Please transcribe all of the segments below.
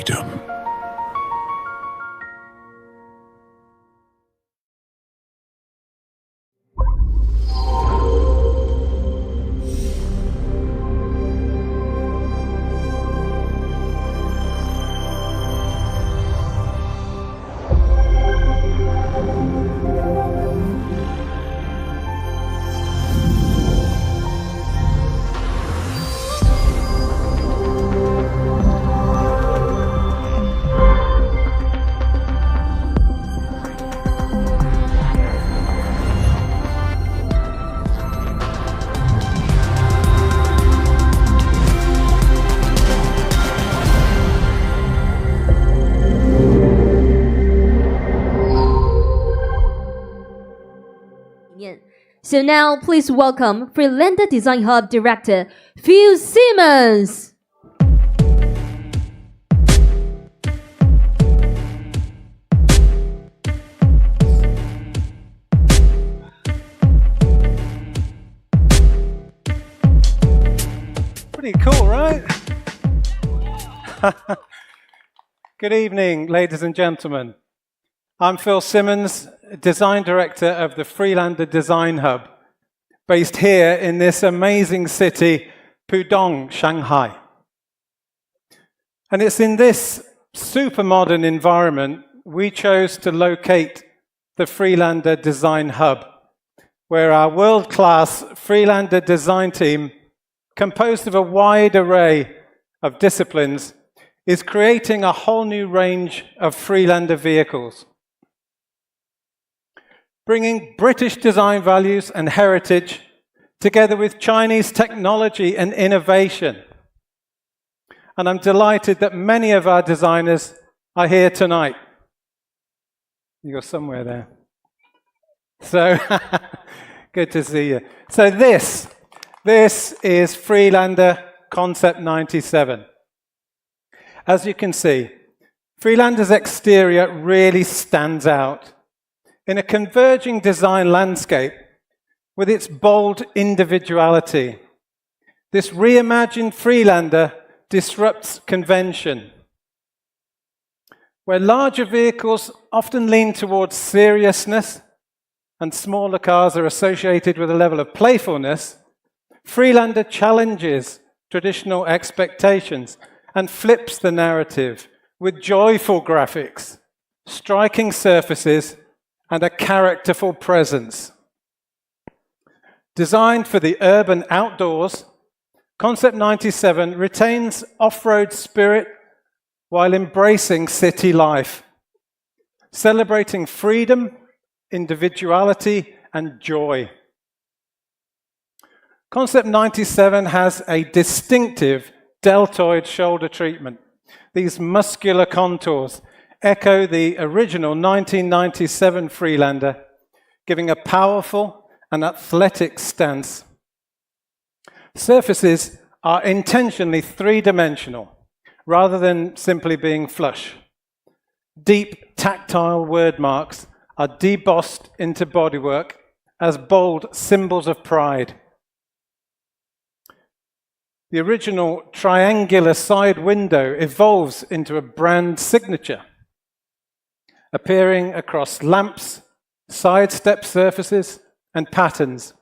freedom. So now, please welcome Freelander Design Hub Director, Phil Simmons. Pretty cool, right? Good evening, ladies and gentlemen. I'm Phil Simmons, Design Director of the Freelander Design Hub, based here in this amazing city, Pudong, Shanghai. And it's in this super modern environment we chose to locate the Freelander Design Hub, where our world-class Freelander design team, composed of a wide array of disciplines, is creating a whole new range of Freelander vehicles, bringing British design values and heritage together with Chinese technology and innovation. And I'm delighted that many of our designers are here tonight. You're somewhere there. So, good to see you. So this is Freelander Concept 97. As you can see, Freelander's exterior really stands out in a converging design landscape with its bold individuality. This reimagined Freelander disrupts convention. Where larger vehicles often lean towards seriousness and smaller cars are associated with a level of playfulness, Freelander challenges traditional expectations and flips the narrative with joyful graphics, striking surfaces, and a characterful presence. Designed for the urban outdoors, Concept 97 retains off-road spirit while embracing city life, celebrating freedom, individuality, and joy. Concept 97 has a distinctive deltoid shoulder treatment. These muscular contours echo the original 1997 Freelander, giving a powerful and athletic stance. Surfaces are intentionally three-dimensional, rather than simply being flush. Deep, tactile word marks are debossed into bodywork as bold symbols of pride. The original triangular side window evolves into a brand signature, appearing across lamps, side step surfaces, and patterns.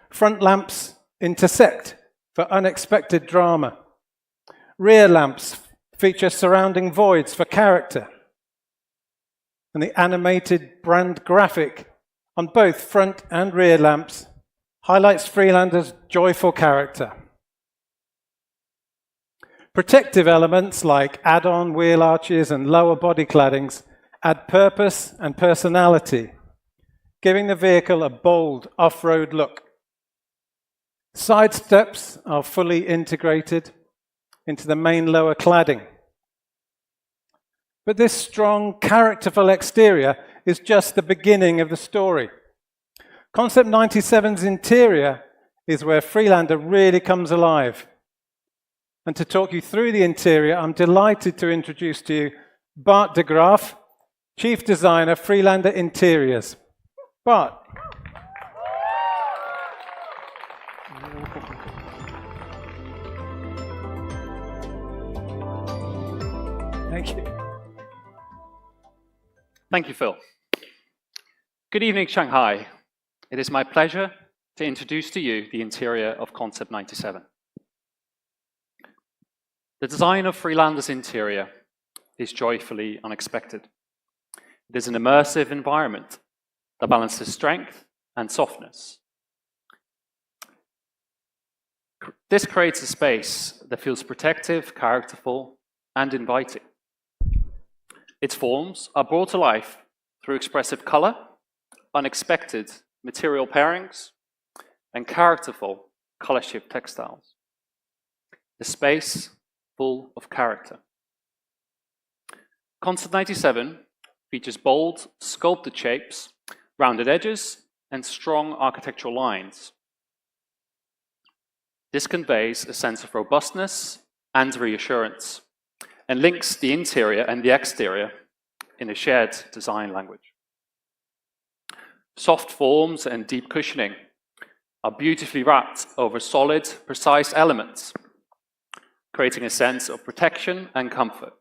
Front lamps intersect for unexpected drama. Rear lamps feature surrounding voids for character. And the animated brand graphic on both front and rear lamps highlights Freelander's joyful character. Protective elements like add-on wheel arches and lower body claddings add purpose and personality, giving the vehicle a bold off-road look. Side steps are fully integrated into the main lower cladding. But this strong, characterful exterior is just the beginning of the story. Concept 97's interior is where Freelander really comes alive. And to talk you through the interior, I'm delighted to introduce to you Bart de Graaf, Chief Designer, Freelander Interiors. Bart. Thank you. Thank you, Phil. Good evening, Shanghai. It is my pleasure to introduce to you the interior of Concept 97. The design of Freelander's interior is joyfully unexpected. It is an immersive environment that balances strength and softness. This creates a space that feels protective, characterful, and inviting. Its forms are brought to life through expressive color, unexpected material pairings, and characterful color shift textiles. A space full of character. Concept 97 features bold, sculpted shapes, rounded edges, and strong architectural lines. This conveys a sense of robustness and reassurance, and links the interior and the exterior in a shared design language. Soft forms and deep cushioning are beautifully wrapped over solid, precise elements, creating a sense of protection and comfort.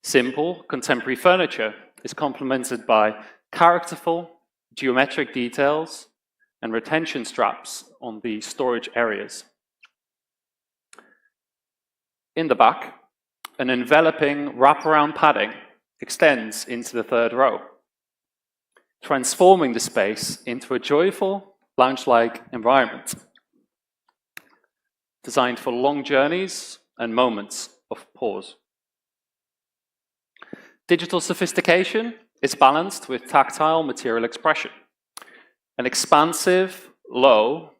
Simple, contemporary furniture is complemented by characterful, geometric details and retention straps on the storage areas. In the back, an enveloping wraparound padding extends into the third row, transforming the space into a joyful, lounge-like environment, designed for long journeys and moments of pause. Digital sophistication is balanced with tactile material expression. An expansive, low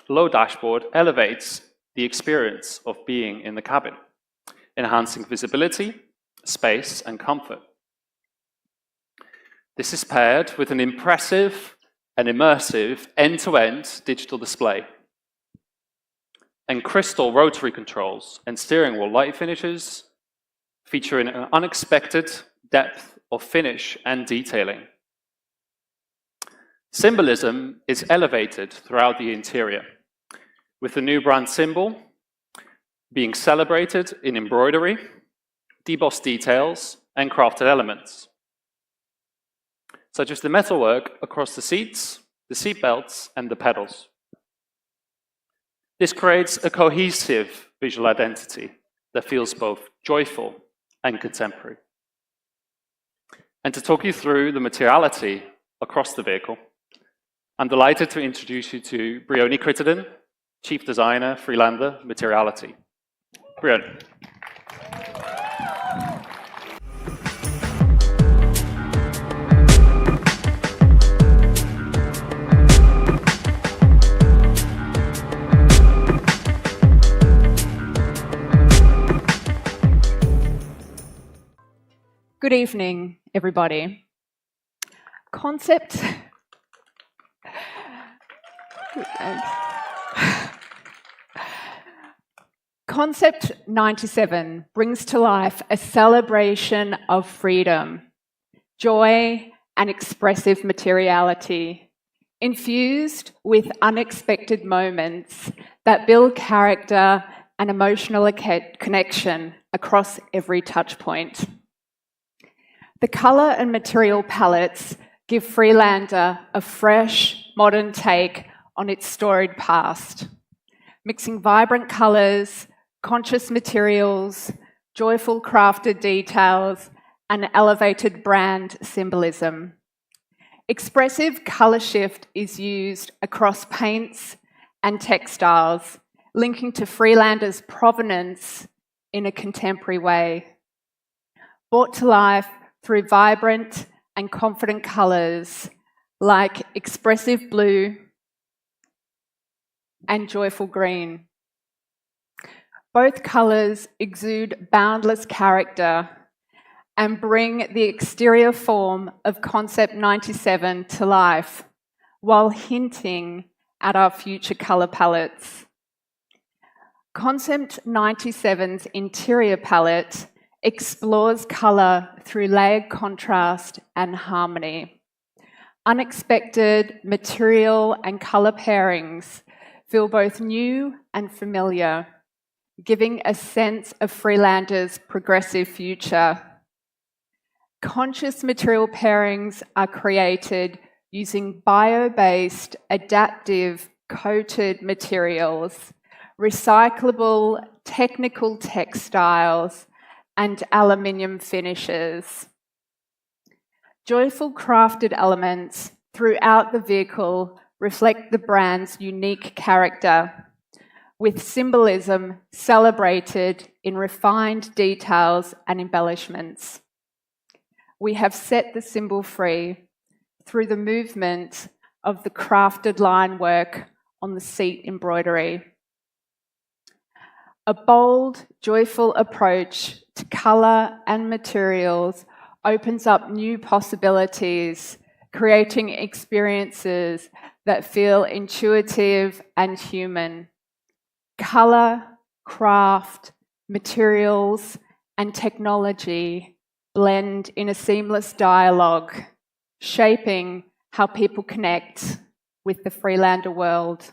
dashboard elevates the experience of being in the cabin, enhancing visibility, space, and comfort. This is paired with an impressive and immersive end-to-end digital display, and crystal rotary controls and steering wheel light finishes, featuring an unexpected depth of finish and detailing. Symbolism is elevated throughout the interior, with the new brand symbol being celebrated in embroidery, debossed details, and crafted elements, such as the metalwork across the seats, the seat belts, and the pedals. This creates a cohesive visual identity that feels both joyful and contemporary. And to talk you through the materiality across the vehicle, I'm delighted to introduce you to Brioni Crittenden, Chief Designer, Freelander, Materiality. Brioni. Good evening, everybody. Concept 97 brings to life a celebration of freedom, joy, and expressive materiality, infused with unexpected moments that build character and emotional connection across every touch point. The colour and material palettes give Freelander a fresh, modern take on its storied past, mixing vibrant colours, conscious materials, joyful crafted details, and elevated brand symbolism. Expressive colour shift is used across paints and textiles, linking to Freelander's provenance in a contemporary way. Brought to life through vibrant and confident colours like expressive blue and joyful green. Both colours exude boundless character and bring the exterior form of Concept 97 to life, while hinting at our future colour palettes. Concept 97's interior palette explores colour through layered contrast and harmony. Unexpected material and colour pairings feel both new and familiar, giving a sense of Freelander's progressive future. Conscious material pairings are created using bio-based, adaptive, coated materials, recyclable, technical textiles, and aluminium finishes. Joyful crafted elements throughout the vehicle reflect the brand's unique character, with symbolism celebrated in refined details and embellishments. We have set the symbol free through the movement of the crafted line work on the seat embroidery. A bold, joyful approach to colour and materials opens up new possibilities, creating experiences that feel intuitive and human. Colour, craft, materials, and technology blend in a seamless dialogue, shaping how people connect with the Freelander world.